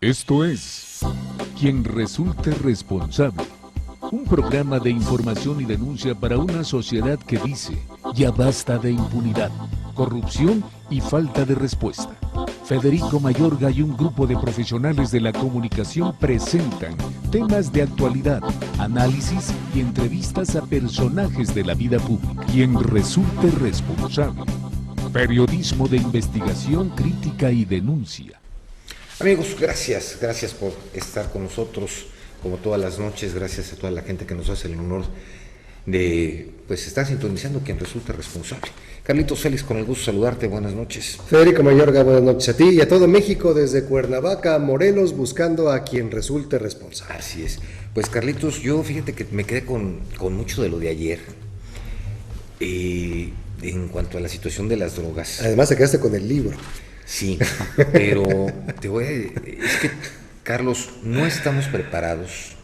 Esto es Quien Resulte Responsable, un programa de información y denuncia para una sociedad que dice, ya basta de impunidad, corrupción y falta de respuesta. Federico Mayorga y un grupo de profesionales de la comunicación presentan temas de actualidad, análisis y entrevistas a personajes de la vida pública. Quien resulte responsable. Periodismo de investigación, crítica y denuncia. Amigos, gracias por estar con nosotros como todas las noches. Gracias a toda la gente que nos hace el honor de estar sintonizando Quien Resulte Responsable. Carlitos Félix, con el gusto de saludarte, buenas noches. Federico Mayorga, buenas noches a ti y a todo México, desde Cuernavaca a Morelos, buscando a quien resulte responsable. Así es. Pues Carlitos, yo fíjate que me quedé con mucho de lo de ayer, en cuanto a la situación de las drogas. Además te quedaste con el libro. Sí, pero es que, Carlos, no estamos preparados.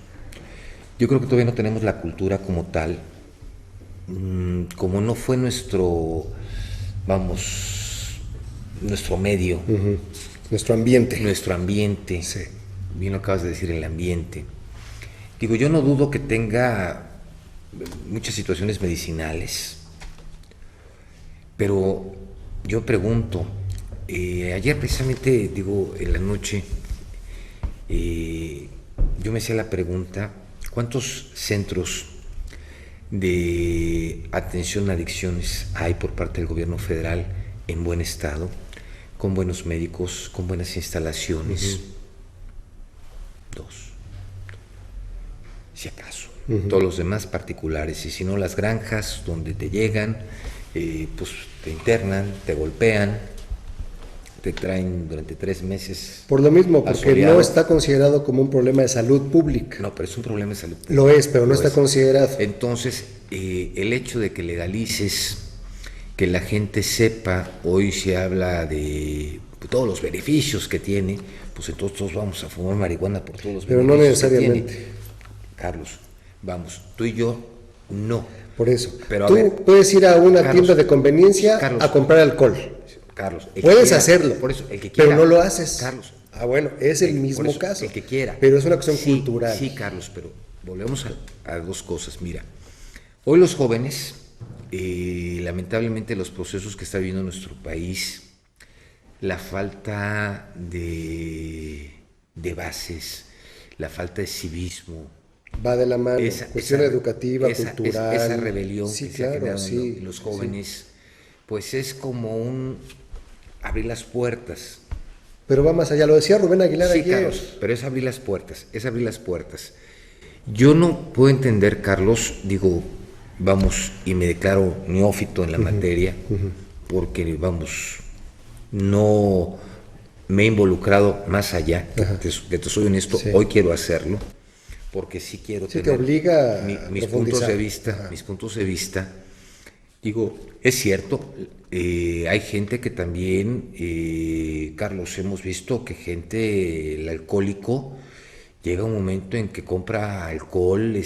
Yo creo que todavía no tenemos la cultura como tal, como no fue nuestro medio. Uh-huh. Nuestro ambiente. Nuestro ambiente. Sí. Bien lo acabas de decir, el ambiente. Digo, yo no dudo que tenga muchas situaciones medicinales, pero yo pregunto, ayer precisamente, en la noche, yo me hacía la pregunta, ¿cuántos centros de atención a adicciones hay por parte del gobierno federal en buen estado, con buenos médicos, con buenas instalaciones? Uh-huh. 2, si acaso. Uh-huh. Todos los demás particulares, y si no, las granjas donde te llegan, pues te internan, te golpean, te traen durante 3 meses. Por lo mismo, porque asoleado. No está considerado como un problema de salud pública. No, pero es un problema de salud pública. Lo es, pero no está considerado. Entonces, el hecho de que legalices, que la gente sepa, hoy se habla de todos los beneficios que tiene, pues entonces todos vamos a fumar marihuana por todos los pero beneficios. Pero no necesariamente. Que tiene. Carlos, vamos, tú y yo no. Por eso. Pero tú puedes ir a una tienda de conveniencia a comprar alcohol. Carlos, puedes hacerlo, por eso, el que quiera, pero no lo haces. Carlos. Bueno, es el mismo eso, caso. El que quiera. Pero es una cuestión cultural. Sí, Carlos, pero volvemos a 2 cosas. Mira, hoy los jóvenes, lamentablemente los procesos que está viviendo nuestro país, la falta de bases, la falta de civismo, va de la mano, cuestión educativa, cultural. Esa rebelión sí, que claro, se ha creado en los jóvenes, sí. Pues es como abrir las puertas. Pero va más allá, lo decía Rubén Aguilar ayer. Carlos, pero es abrir las puertas, Yo no puedo entender, Carlos, y me declaro neófito en la materia, porque, no me he involucrado más allá, que te soy honesto, hoy quiero hacerlo, porque sí quiero tener te obliga mis puntos de vista. Es cierto, hay gente que también, Carlos, hemos visto que el alcohólico, llega un momento en que compra alcohol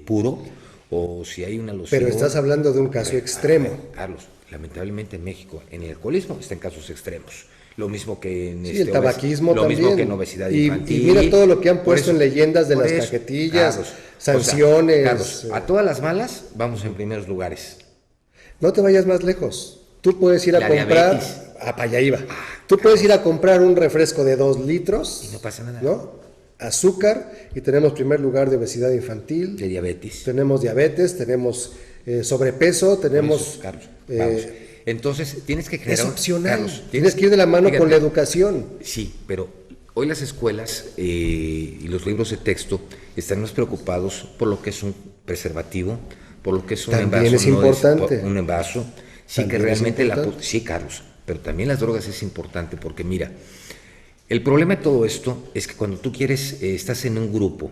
puro, o si hay una loción. Pero estás hablando de un caso extremo. Carlos, lamentablemente en México, en el alcoholismo está en casos extremos. Lo mismo que en el tabaquismo lo también. Mismo que en obesidad infantil. Y mira todo lo que han puesto en leyendas de las cajetillas, Carlos, sanciones. Carlos, a todas las malas vamos en primeros lugares. No te vayas más lejos. Tú puedes ir a comprar. Diabetes. Para allá iba. Tú puedes ir a comprar un refresco de 2 litros. Y no pasa nada. ¿No? Azúcar. Y tenemos primer lugar de obesidad infantil. De diabetes. Tenemos diabetes, tenemos sobrepeso, tenemos. Eso, Carlos, vamos. Entonces, tienes que crear. Es opcional. Carlos, tienes que ir de la mano con la educación. Sí, pero hoy las escuelas y los libros de texto están más preocupados por lo que es un preservativo, por lo que es un también envaso. Es importante. Un envaso. Sí, también que realmente sí, Carlos, pero también las drogas es importante porque mira, el problema de todo esto es que cuando tú estás en un grupo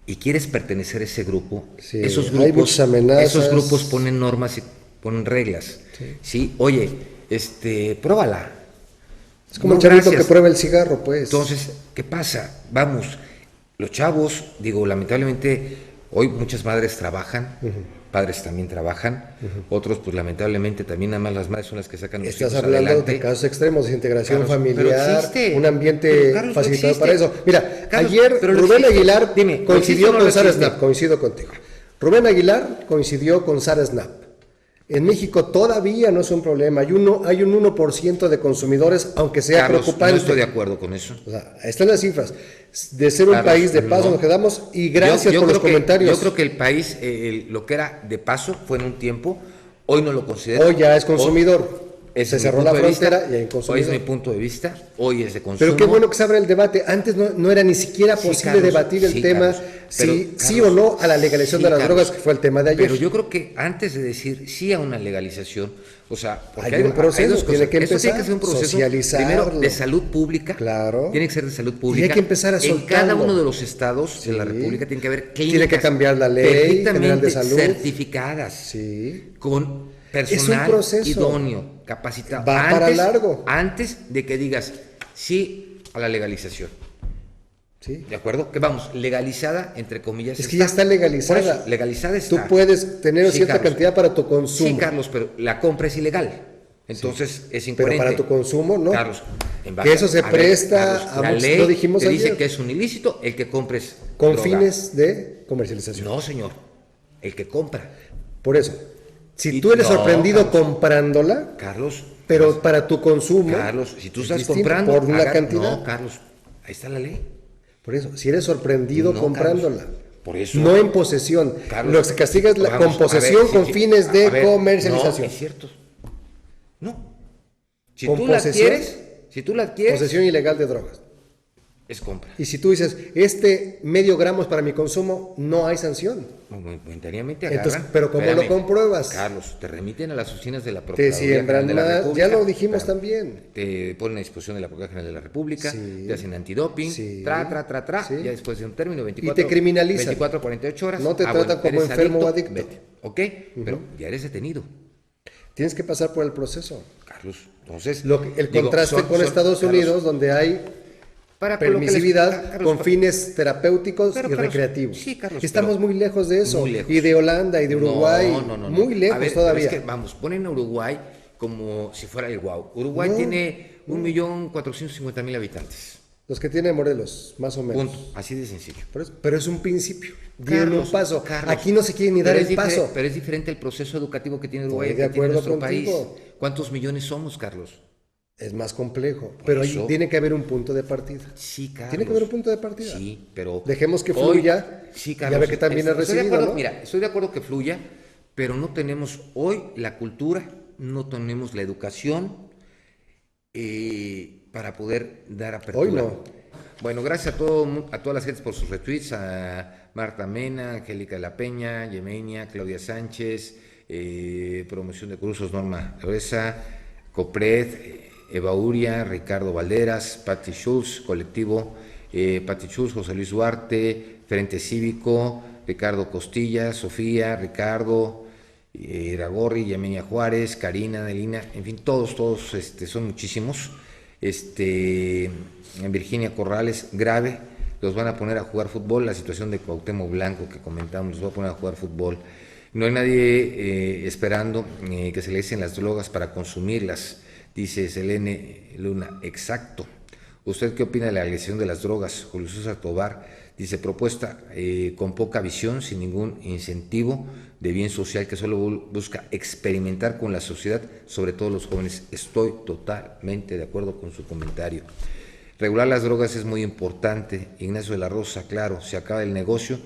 y quieres pertenecer a ese grupo, esos grupos ponen normas y ponen reglas. Sí, oye, pruébala. Es como el chavito que prueba el cigarro, pues. Entonces, ¿qué pasa? Vamos, los chavos, lamentablemente, hoy muchas madres trabajan, padres también trabajan, otros pues lamentablemente también nada más las madres son las que sacan los Estás hijos hablando adelante. de casos extremos, de integración familiar, pero existe. un ambiente Pero, Carlos, facilitado no para existe. eso. Mira, Carlos, ayer pero Rubén existe. Aguilar Dime, coincidió ¿existe o no con Sara existe? Snap, coincido contigo. Rubén Aguilar coincidió con Sara Snap. En México todavía no es un problema, hay un 1% de consumidores, aunque sea Carlos, preocupante. no estoy de acuerdo con eso. O sea, están las cifras. De ser un Carlos, país de paso no. nos quedamos, y gracias Yo por los creo que- comentarios. Yo creo que el país, lo que era de paso, fue en un tiempo, hoy no lo considero. Hoy ya es consumidor. Hoy Se mi cerró punto la de vista, frontera y hay hoy consumidor. es mi punto de vista, hoy es de consumo. Pero qué bueno que se abre el debate. Antes no era ni siquiera Sí, posible Carlos, debatir el sí, tema, Carlos. Pero, sí Carlos, o no a la legalización sí, de las Carlos. drogas, que fue el tema de ayer. Pero yo creo que antes de decir sí a una legalización, o sea, porque Hay un proceso, dos cosas. tiene que Esto tiene empezar, que ser un proceso socializarlo. primero de salud pública. Claro. Tiene que ser de salud Y pública. hay que empezar a En cada soltarlo. uno de los estados de la Sí. República tiene que haber Tiene clínicas que cambiar la ley perfectamente general de salud. certificadas. Sí. Con Es personal un proceso. idóneo, capacitado. Va para largo. Antes de que digas sí a la legalización. Sí. ¿De acuerdo? Que vamos, legalizada, entre comillas. Es que ya está legalizada. Por eso, legalizada Tú está. puedes tener Sí, cierta Carlos. cantidad para tu consumo. Sí, Carlos, pero la compra es ilegal. Entonces es Pero incoherente. para tu consumo, no. Carlos, en Que eso se a ver, presta Carlos, a la muchos- ley lo dijimos te dice ayer. que es un ilícito el que compres Con droga. fines de comercialización. No, señor. El que compra. Por eso, si Y- tú eres no, sorprendido Carlos. comprándola, Carlos. pero para tu consumo, Carlos, si tú es estás distinto, comprando. por una cantidad. No, Carlos. Ahí está la ley. Por eso, si eres sorprendido No, comprándola, Carlos, por eso. no en posesión. Carlos, Lo que se castiga es la vamos, con posesión a ver, con sí, fines de a ver, comercialización. No, es cierto. No. Si Con tú la posesión, adquieres, si tú la adquieres, Posesión ilegal de drogas. es compra. Y si tú dices, medio gramo es para mi consumo, no hay sanción. Momentáneamente agarran. Entonces, pero ¿cómo Espérame, lo compruebas? Carlos, te remiten a las oficinas de la Te Procuraduría siembran General de la más, República. ya lo dijimos Espérame. también. Te ponen a disposición de la Procuraduría General de la República, Sí. te hacen antidoping, Sí. tra, Sí. ya después de un término, 24, Y te criminalizan. 24 48 horas. No te tratan como eres enfermo o adicto. Vete, ¿ok? Pero ya eres detenido, Tienes que pasar por el proceso. Contraste Entonces, El digo, contraste son- con son- Estados Carlos, Unidos, donde hay para con lo que les- permisividad Carlos, con fines terapéuticos Pero, y Carlos, recreativos. sí, Carlos, Estamos pero muy lejos de eso. muy lejos. Y de Holanda y de Uruguay. No. Muy lejos A ver, todavía. pero es que, vamos, ponen a Uruguay como si fuera el guau. Uruguay No, tiene 1.450.000 habitantes. Los que tiene Morelos, más o menos. Punto. Así de sencillo. Pero es un principio. Dieron un Carlos, paso. Carlos, Aquí no se quiere ni dar pero el es paso. Pero es diferente el proceso educativo que tiene Uruguay y Estoy de que tiene acuerdo nuestro contigo. país. ¿Cuántos millones somos, Carlos? Es más complejo. Pero ahí eso. tiene que haber un punto de partida. Sí, Carlos. Tiene que haber un punto de partida. Sí, pero... Dejemos que hoy- fluya. Sí, Ya Carlos. ve que también es Estoy de recibido, acuerdo, ¿no? Mira, estoy de acuerdo que fluya, pero no tenemos hoy la cultura, no tenemos la educación para poder dar apertura. Hoy no. Bueno, gracias a todas las gentes por sus retweets, a Marta Mena, Angélica de la Peña, Yemenia, Claudia Sánchez, Promoción de Cursos, Norma Reza, Copred, Eva Uria, Ricardo Valderas, Patti Schulz, Colectivo, Patti Schulz, José Luis Duarte, Frente Cívico, Ricardo Costilla, Sofía, Ricardo, Iragorri, Yemenia Juárez, Karina, Adelina, en fin, todos, son muchísimos. En Virginia Corrales, grave, los van a poner a jugar fútbol, la situación de Cuauhtémoc Blanco que comentamos, los va a poner a jugar fútbol. No hay nadie esperando que se le den las drogas para consumirlas, dice Selene Luna. Exacto. ¿Usted qué opina de la legalización de las drogas? Julio César Tobar dice, propuesta con poca visión, sin ningún incentivo de bien social, que solo busca experimentar con la sociedad, sobre todo los jóvenes. Estoy totalmente de acuerdo con su comentario. Regular las drogas es muy importante. Ignacio de la Rosa, claro, se acaba el negocio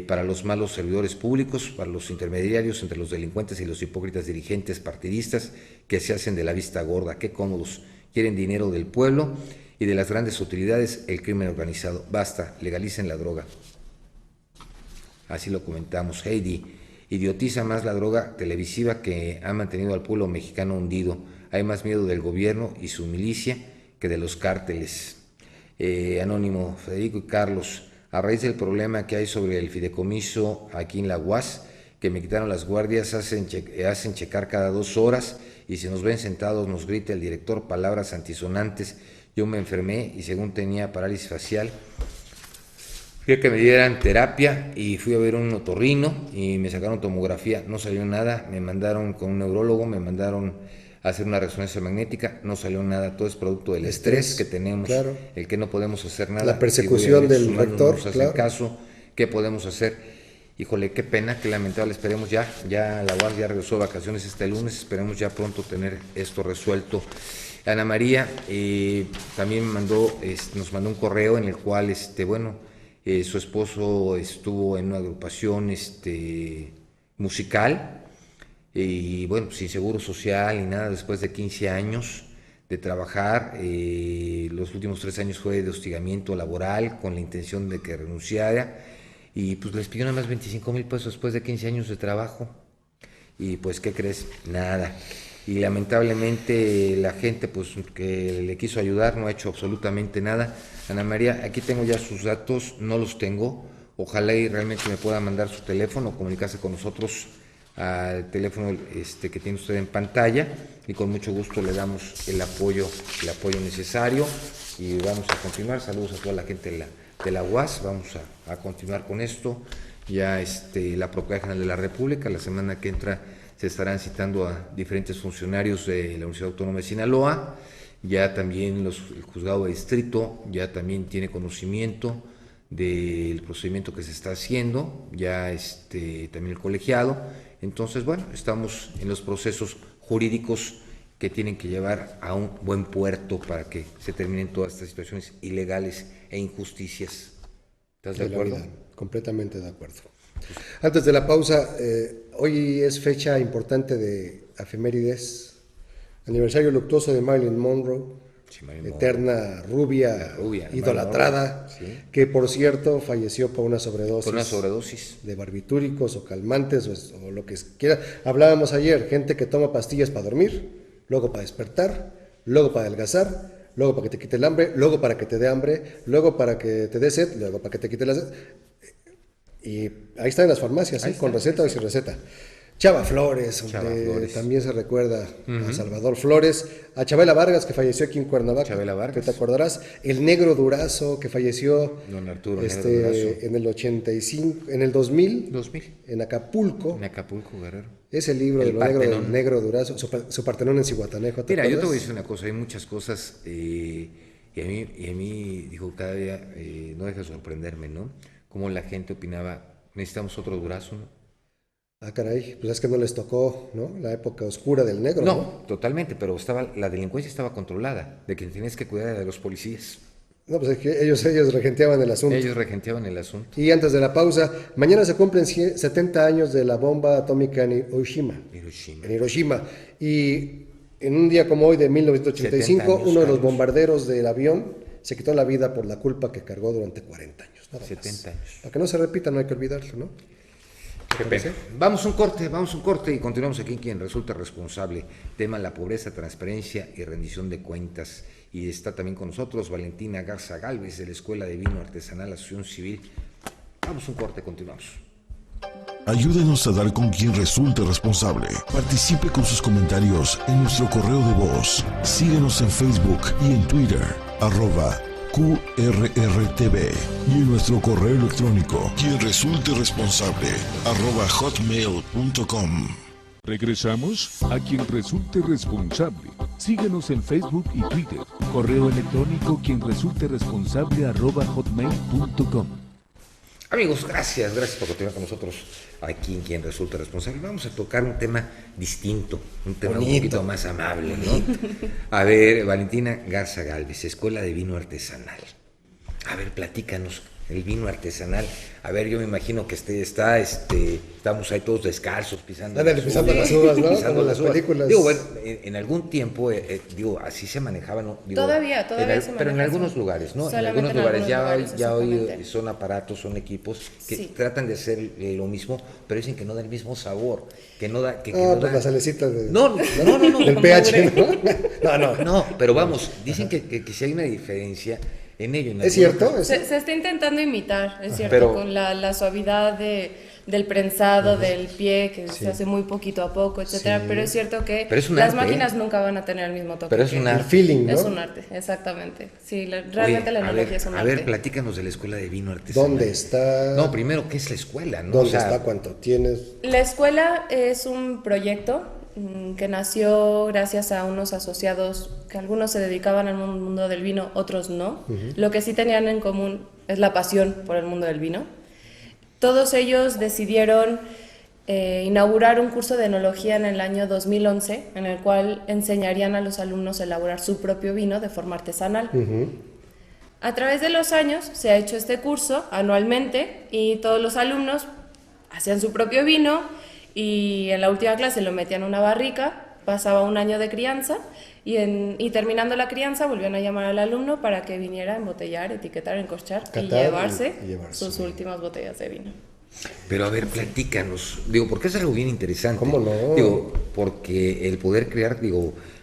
para los malos servidores públicos, para los intermediarios entre los delincuentes y los hipócritas dirigentes partidistas que se hacen de la vista gorda. Qué cómodos, quieren dinero del pueblo y de las grandes utilidades, el crimen organizado. Basta, legalicen la droga. Así lo comentamos. Heidi, idiotiza más la droga televisiva que ha mantenido al pueblo mexicano hundido. Hay más miedo del gobierno y su milicia que de los cárteles. Anónimo, Federico y Carlos, a raíz del problema que hay sobre el fideicomiso aquí en la UAS, que me quitaron las guardias, hacen checar cada 2 horas y si nos ven sentados nos grita el director palabras antisonantes. Yo me enfermé y según tenía parálisis facial, Fui a que me dieran terapia y fui a ver un otorrino y me sacaron tomografía, no salió nada, me mandaron con un neurólogo, me mandaron a hacer una resonancia magnética, no salió nada, todo es producto del estrés que tenemos, claro. El que no podemos hacer nada. La persecución del rector, no nos hacen caso, ¿qué podemos hacer? Híjole, qué pena, qué lamentable, esperemos ya la UAS ya regresó de vacaciones este lunes, esperemos ya pronto tener esto resuelto. Ana María también nos mandó un correo en el cual, su esposo estuvo en una agrupación musical y bueno, sin seguro social ni nada, después de 15 años de trabajar, los últimos 3 años fue de hostigamiento laboral con la intención de que renunciara y pues les pidió nada más 25,000 pesos después de 15 años de trabajo y pues ¿qué crees? Nada. Y lamentablemente la gente pues que le quiso ayudar no ha hecho absolutamente nada. Ana María, aquí tengo ya sus datos, no los tengo, ojalá y realmente me pueda mandar su teléfono, comunicarse con nosotros al teléfono que tiene usted en pantalla y con mucho gusto le damos el apoyo necesario y vamos a continuar. Saludos a toda la gente de la UAS, vamos a continuar con esto. Ya la Procuraduría General de la República, la semana que entra se estarán citando a diferentes funcionarios de la Universidad Autónoma de Sinaloa, ya también el juzgado de distrito ya también tiene conocimiento del procedimiento que se está haciendo, ya también el colegiado, entonces bueno, estamos en los procesos jurídicos que tienen que llevar a un buen puerto para que se terminen todas estas situaciones ilegales e injusticias. ¿Estás de acuerdo? Completamente de acuerdo. Antes de la pausa, hoy es fecha importante de efemérides, aniversario luctuoso de Marilyn Monroe, sí, eterna rubia idolatrada, sí. Que por cierto falleció por una sobredosis de barbitúricos o calmantes o lo que quiera. Hablábamos ayer, gente que toma pastillas para dormir, luego para despertar, luego para adelgazar, luego para que te quite el hambre, luego para que te dé hambre, luego para que te dé sed, luego para que te quite la sed. Y ahí están en las farmacias, con receta o sin receta. Chava Flores, también se recuerda a Salvador Flores, a Chabela Vargas, que falleció aquí en Cuernavaca, que te acordarás, el Negro Durazo, que falleció Don Arturo, en el 85, en el 2000, en Acapulco. En Acapulco, Guerrero. Ese libro de lo Negro Durazo, su Partenón en Cihuatanejo. Mira, yo te voy a decir una cosa, hay muchas cosas, y a mí digo, cada día no deja de sorprenderme, ¿no? Cómo la gente opinaba, necesitamos otro Durazo, ¿no? Ah, caray, pues es que no les tocó, ¿no? La época oscura del negro, ¿no? No, totalmente, pero la delincuencia estaba controlada, de quien tenías que cuidar de los policías. No, pues es que ellos regenteaban el asunto. Y antes de la pausa, mañana se cumplen 70 años de la bomba atómica en Hiroshima. Y en un día como hoy de 1985, uno de los bombarderos del avión se quitó la vida por la culpa que cargó durante 40 años. 70 años. Para que no se repita, no hay que olvidarlo, ¿no? Qué pena. Vamos a un corte y continuamos aquí en Quien Resulta Responsable. Tema la pobreza, transparencia y rendición de cuentas. Y está también con nosotros Valentina Garza Galvez de la Escuela de Vino Artesanal Asociación Civil. Vamos a un corte, continuamos. Ayúdenos a dar con Quien Resulte Responsable. Participe con sus comentarios en nuestro correo de voz. Síguenos en Facebook y en Twitter, @QRRTV, y en nuestro correo electrónico @hotmail.com. Regresamos a Quien Resulte Responsable. Síguenos en Facebook y Twitter. Correo electrónico @hotmail.com. Amigos, gracias por continuar con nosotros aquí en Quien Resulta Responsable. Vamos a tocar un tema distinto, un tema bonito, un poquito más amable, ¿no? A ver, Valentina Garza Galvez, Escuela de Vino Artesanal. A ver, platícanos, el vino artesanal. A ver, yo me imagino que estamos ahí todos descalzos, pisando las uvas, ¿no? Pisando las películas. Digo, bueno, en algún tiempo, así se manejaba, ¿no? Digo, todavía se maneja. Pero en algunos lugares, ¿no? En algunos lugares ya hoy son aparatos, son equipos que tratan de hacer lo mismo, pero dicen que no da el mismo sabor, que no da... pues la salecita de... No. Del pH, ¿no? No, pero vamos, dicen que si hay una diferencia... En ello, ¿Es cierto? Se está intentando imitar, es cierto, pero, con la suavidad de del prensado del pie, que se hace muy poquito a poco, etcétera, pero es cierto que las máquinas nunca van a tener el mismo toque. Pero es un arte. El feeling, ¿no? Es un arte, exactamente. Sí, realmente la enología es un arte. A ver, platícanos de la Escuela de Vino Artesanal. ¿Dónde está? No, primero, ¿qué es la escuela? ¿No? ¿Dónde está? ¿Cuánto tienes? La escuela es un proyecto que nació gracias a unos asociados que algunos se dedicaban al mundo del vino, otros no. Lo que sí tenían en común es la pasión por el mundo del vino. Todos ellos decidieron inaugurar un curso de enología en el año 2011, en el cual enseñarían a los alumnos a elaborar su propio vino de forma artesanal. A través de los años se ha hecho este curso anualmente y todos los alumnos hacían su propio vino y en la última clase lo metían en una barrica, pasaba un año de crianza y terminando la crianza volvían a llamar al alumno para que viniera a embotellar, etiquetar, encorchar y llevarse sus últimas botellas de vino. Pero a ver, platícanos, porque es algo bien interesante. ¿Cómo no? Porque el poder crear,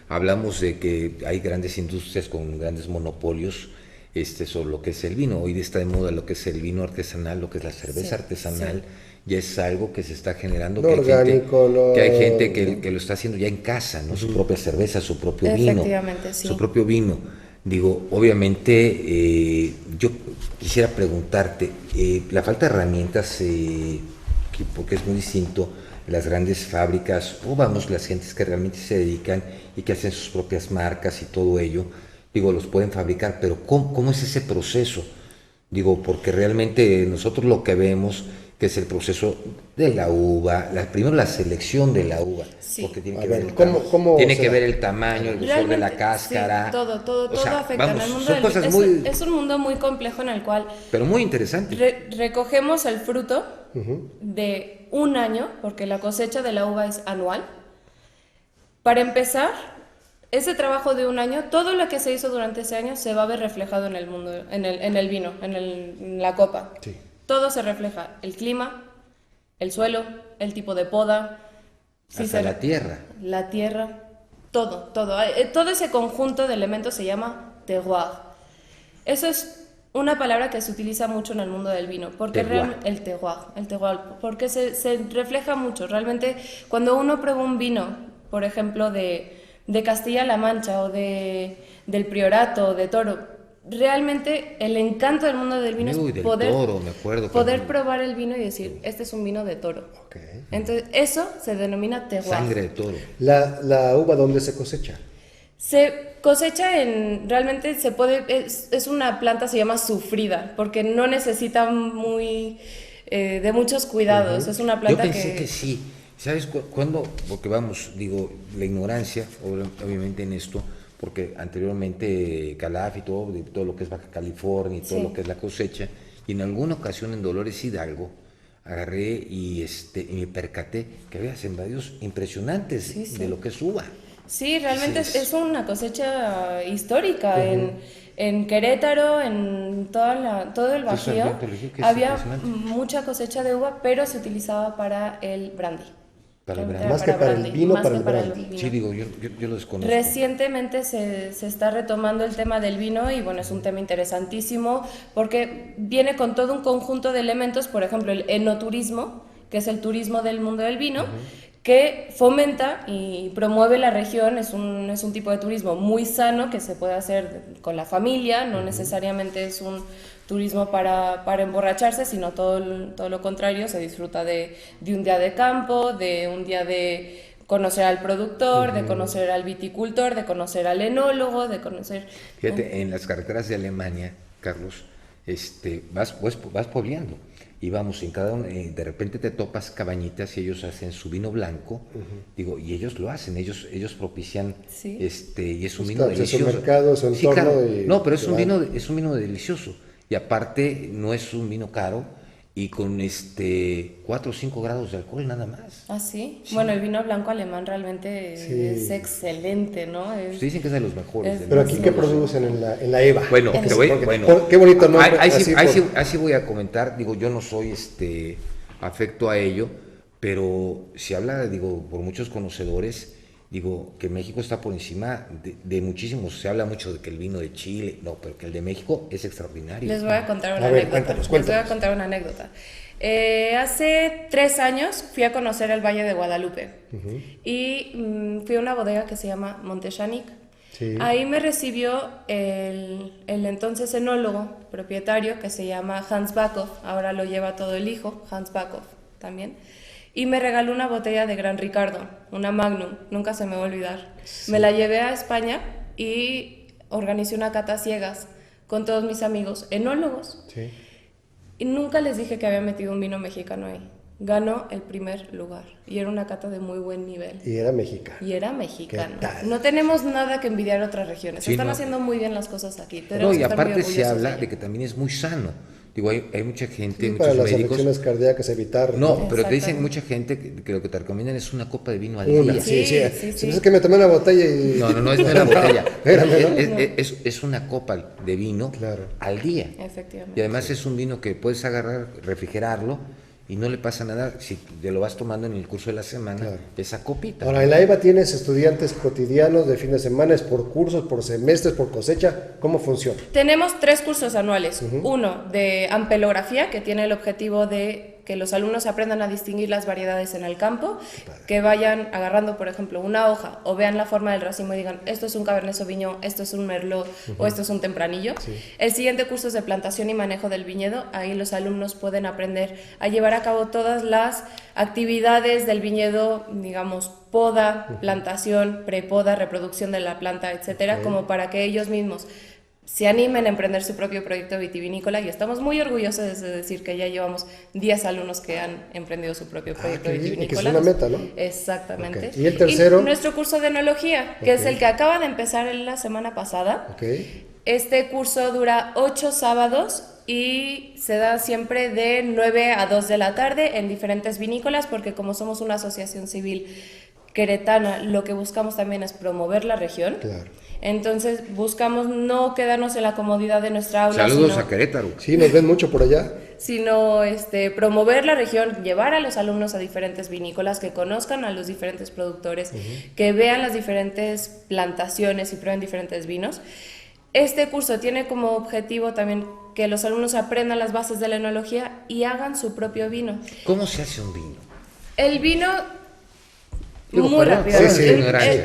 hablamos de que hay grandes industrias con grandes monopolios sobre lo que es el vino. Hoy está de moda lo que es el vino artesanal, lo que es la cerveza artesanal. Ya es algo que se está generando, que hay gente que lo está haciendo ya en casa, ¿no? Su propia cerveza, su propio vino. Efectivamente, sí. Su propio vino. Obviamente, yo quisiera preguntarte, la falta de herramientas, porque es muy distinto, las grandes fábricas, las gentes que realmente se dedican y que hacen sus propias marcas y todo ello, los pueden fabricar, pero ¿cómo es ese proceso? Porque realmente nosotros lo que vemos que es el proceso de la uva, primero la selección de la uva, porque tiene que ver el tamaño, el grosor de la cáscara. Sí, todo afecta. En el mundo es un mundo muy complejo en el cual... Pero muy interesante. Recogemos el fruto de un año, porque la cosecha de la uva es anual. Para empezar, ese trabajo de un año, todo lo que se hizo durante ese año se va a ver reflejado en el mundo, en el vino, en la copa. Sí. Todo se refleja, el clima, el suelo, el tipo de poda. Hasta la tierra. La tierra, todo. Todo ese conjunto de elementos se llama terroir. Eso es una palabra que se utiliza mucho en el mundo del vino, porque el terroir, porque se refleja mucho. Realmente, cuando uno prueba un vino, por ejemplo, de Castilla-La Mancha o del Priorato o de Toro, realmente el encanto del mundo del vino es poder probar el vino y decir, este es un vino de toro. Okay. Entonces, eso se denomina terroir. Sangre de toro. ¿La uva dónde se cosecha? Se cosecha realmente es una planta, se llama sufrida, porque no necesita de muchos cuidados. Es una planta Yo pensé que sí. ¿Sabes cuándo? Porque la ignorancia, obviamente en esto, porque anteriormente Calaf y todo lo que es Baja California y todo lo que es la cosecha, y en alguna ocasión en Dolores Hidalgo agarré y me percaté que había sembradíos impresionantes de lo que es uva. Sí, realmente es una cosecha histórica. En Querétaro, en todo el Bajío, había mucha cosecha de uva, pero se utilizaba para el brandy. Más que para el vino, para el brandy. Sí, yo lo desconozco. Recientemente se está retomando el tema del vino y es un tema interesantísimo porque viene con todo un conjunto de elementos, por ejemplo, el enoturismo, que es el turismo del mundo del vino, que fomenta y promueve la región. Es un tipo de turismo muy sano que se puede hacer con la familia, no necesariamente es un turismo para emborracharse, sino todo lo contrario, se disfruta de un día de campo, de un día de conocer al productor, de conocer al viticultor, de conocer al enólogo, de conocer... Fíjate, en las carreteras de Alemania, Carlos, vas pobleando y vamos, en cada uno, de repente te topas cabañitas y ellos hacen su vino blanco, y ellos lo hacen, ellos propician, y es un vino delicioso. Es un mercado, es un entorno. No, pero es un vino delicioso. Y aparte no es un vino caro y con 4 o 5 grados de alcohol nada más. ¿Ah, sí? Bueno, el vino blanco alemán realmente es excelente, ¿no? Dicen que es de los mejores. Pero aquí, ¿qué producen en la EVA? Bueno, qué bonito nombre. Ahí sí voy a comentar, yo no soy afecto a ello, pero se habla, por muchos conocedores, Digo, que México está por encima de muchísimos. Se habla mucho de que el vino de Chile, no, pero que el de México es extraordinario. Les voy a contar una anécdota. Les voy a contar una anécdota. Hace 3 años fui a conocer el Valle de Guadalupe y fui a una bodega que se llama Montechanic. Sí. Ahí me recibió el entonces enólogo propietario que se llama Hans Backhoff, ahora lo lleva todo el hijo, Hans Backhoff también, y me regaló una botella de Gran Ricardo, una Magnum, nunca se me va a olvidar. Sí. Me la llevé a España y organicé una cata ciegas con todos mis amigos enólogos. Sí. Y nunca les dije que había metido un vino mexicano ahí. Ganó el primer lugar y era una cata de muy buen nivel. Y era mexicana. Y era mexicano. No tenemos nada que envidiar a otras regiones. Sí, están haciendo muy bien las cosas aquí. No, y aparte se habla de que también es muy sano. Digo, hay mucha gente, muchos para las médicos, afecciones cardíacas evitar. No, pero te dicen mucha gente que lo que te recomiendan es una copa de vino al día. Sí. Es que me tomé una botella y... No es una botella. Es una copa de vino al día. Efectivamente. Y además es un vino que puedes agarrar, refrigerarlo, y no le pasa nada si te lo vas tomando en el curso de la semana, esa copita. Ahora, en la EVA tienes estudiantes cotidianos de fin de semana, es por cursos, por semestres, por cosecha, ¿cómo funciona? Tenemos 3 cursos anuales, uno de ampelografía, que tiene el objetivo de que los alumnos aprendan a distinguir las variedades en el campo, que vayan agarrando, por ejemplo, una hoja o vean la forma del racimo y digan, esto es un Cabernet Sauvignon, esto es un Merlot o esto es un Tempranillo. Sí. El siguiente curso es de plantación y manejo del viñedo, ahí los alumnos pueden aprender a llevar a cabo todas las actividades del viñedo, digamos, poda, plantación, prepoda, reproducción de la planta, etcétera, como para que ellos mismos se animen a emprender su propio proyecto vitivinícola, y estamos muy orgullosos de decir que ya llevamos 10 alumnos que han emprendido su propio proyecto vitivinícola. Y que es una meta, ¿no? Exactamente. ¿Y el tercero? Y nuestro curso de enología, que es el que acaba de empezar la semana pasada. Este curso dura 8 sábados y se da siempre de 9 a 2 de la tarde en diferentes vinícolas, porque como somos una asociación civil queretana, lo que buscamos también es promover la región. Claro. Entonces buscamos no quedarnos en la comodidad de nuestra aula. Saludos a Querétaro. Sí, nos ven mucho por allá. Sino promover la región, llevar a los alumnos a diferentes vinícolas, que conozcan a los diferentes productores, que vean las diferentes plantaciones y prueben diferentes vinos. Este curso tiene como objetivo también que los alumnos aprendan las bases de la enología y hagan su propio vino. ¿Cómo se hace un vino? El vino... Muy rápido.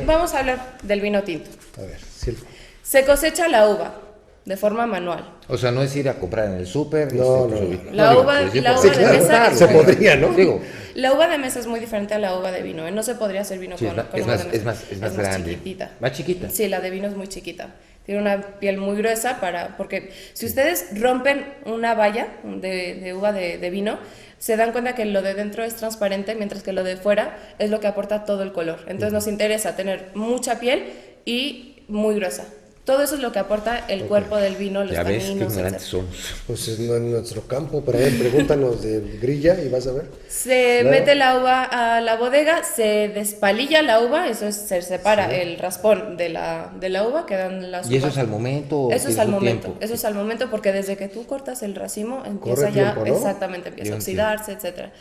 Vamos a hablar del vino tinto. A ver, sí. Se cosecha la uva de forma manual. O sea, no es ir a comprar en el súper. No. La uva de mesa. Se podría, ¿no? Digo, la uva de mesa es muy diferente a la uva de vino. No se podría hacer vino con uva de mesa. Es más grande. Chiquitita. ¿Más chiquita? Sí, la de vino es muy chiquita. Tiene una piel muy gruesa porque si ustedes rompen una valla de uva de vino, se dan cuenta que lo de dentro es transparente, mientras que lo de fuera es lo que aporta todo el color. Entonces nos interesa tener mucha piel y muy gruesa. Todo eso es lo que aporta el cuerpo del vino, los taninos, qué ignorantes somos. Pues es en nuestro campo, pero ahí pregúntanos de grilla y vas a ver. Se mete la uva a la bodega, se despalilla la uva, eso es, se separa el raspón de la uva, quedan las uvas. ¿Y eso es al momento? Eso es al momento, eso es al momento, porque desde que tú cortas el racimo empieza ya, tiempo, ¿no? Exactamente, empieza a oxidarse, etcétera.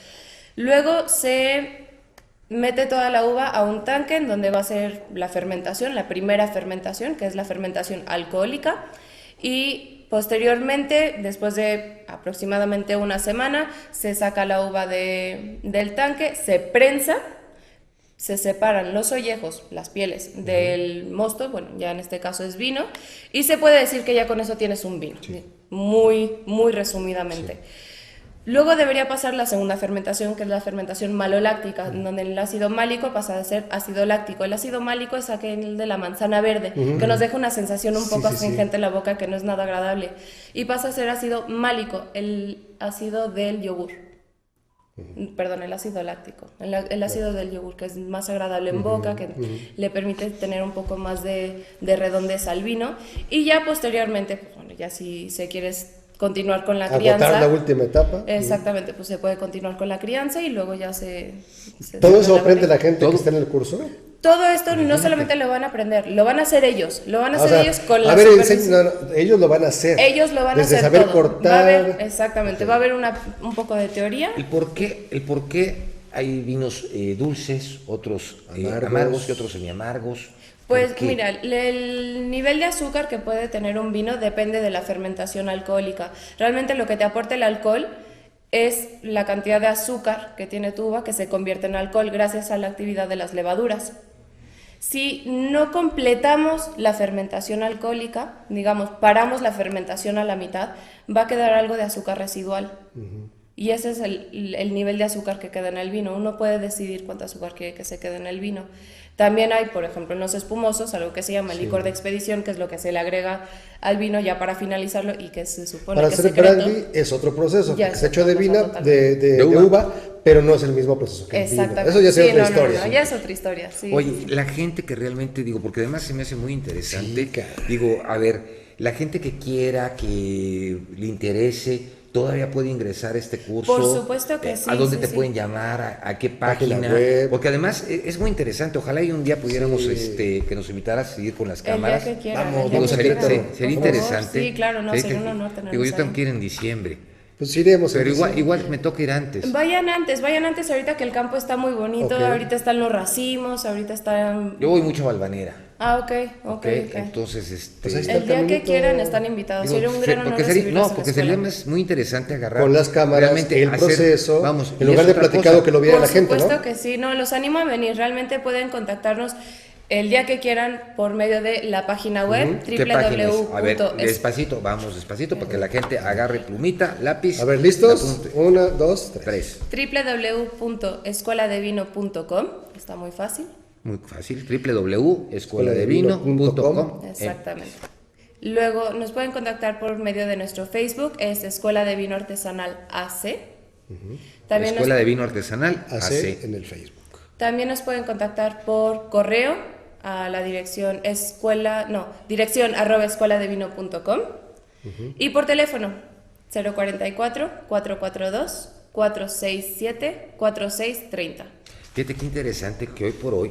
Luego se mete toda la uva a un tanque en donde va a ser la fermentación, la primera fermentación, que es la fermentación alcohólica, y posteriormente, después de aproximadamente una semana, se saca la uva del tanque, se prensa, se separan los ollejos, las pieles del mosto, bueno, ya en este caso es vino, y se puede decir que ya con eso tienes un vino, muy, muy resumidamente. Luego debería pasar la segunda fermentación, que es la fermentación maloláctica, donde el ácido málico pasa a ser ácido láctico. El ácido málico es aquel de la manzana verde, que nos deja una sensación un poco astringente en la boca, que no es nada agradable. Y pasa a ser ácido málico, el ácido del yogur. Perdón, el ácido láctico. El ácido del yogur, que es más agradable en boca, que le permite tener un poco más de redondez al vino. Y ya posteriormente, pues, bueno, ya si se quieres continuar con la crianza. Agotar la última etapa. Exactamente, pues se puede continuar con la crianza y luego ya se ¿Todo eso aprende la gente que está en el curso? Todo esto no solamente lo van a aprender, lo van a hacer ellos, ellos con la ellos lo van a hacer. Ellos lo van a hacer saber todo. cortar. Va a haber, exactamente, va a haber un poco de teoría. ¿El por qué hay vinos dulces, otros amargos y otros semiamargos. Pues mira, el nivel de azúcar que puede tener un vino depende de la fermentación alcohólica. Realmente lo que te aporta el alcohol es la cantidad de azúcar que tiene tu uva que se convierte en alcohol gracias a la actividad de las levaduras. Si no completamos la fermentación alcohólica, digamos, paramos la fermentación a la mitad, va a quedar algo de azúcar residual. Y ese es el nivel de azúcar que queda en el vino. Uno puede decidir cuánto azúcar quiere que se quede en el vino. También hay, por ejemplo, en los espumosos, algo que se llama licor de expedición, que es lo que se le agrega al vino ya para finalizarlo y que se supone para que hacer brandy es otro proceso, ya se hecho de vino, uva. de uva, pero no es el mismo proceso que el vino. Eso ya es otra historia. No, ya es otra historia, sí. Oye, la gente que realmente, digo, porque además se me hace muy interesante, digo, a ver, la gente que quiera, que le interese, todavía puede ingresar a este curso. Por supuesto que sí. ¿A dónde te pueden llamar? ¿A qué página web? Porque además es muy interesante. Ojalá y un día pudiéramos que nos invitaras a seguir con las cámaras. El día que quieran. Vamos, sería interesante. Sí, claro, no, sería un honor tenerlos. Digo, yo también quiero en diciembre. Pues iremos. Pero igual me toca ir antes. Vayan antes ahorita que el campo está muy bonito, ahorita están los racimos, ahorita están... Yo voy mucho a Valvanera. Ah, ok. Entonces, pues ahí está el día que quieran están invitados. Digo, sería un gran honor porque sería muy interesante agarrar con las cámaras, realmente el proceso, vamos, en lugar de platicado que lo viera la gente, ¿no? Por supuesto que sí, no, los animo a venir, realmente pueden contactarnos el día que quieran por medio de la página web ¿Qué página es? A ver, despacito para que la gente agarre plumita, lápiz. A ver, ¿listos? 1, 2, 3. www.escueladevino.com. Está muy fácil. Muy fácil, www.escueladevino.com. Exactamente. Luego nos pueden contactar por medio de nuestro Facebook, es Escuela de Vino Artesanal AC. También Escuela de Vino Artesanal AC en el Facebook. También nos pueden contactar por correo a la dirección dirección@escueladevino.com y por teléfono 044-442-467-4630. Fíjate qué interesante que hoy por hoy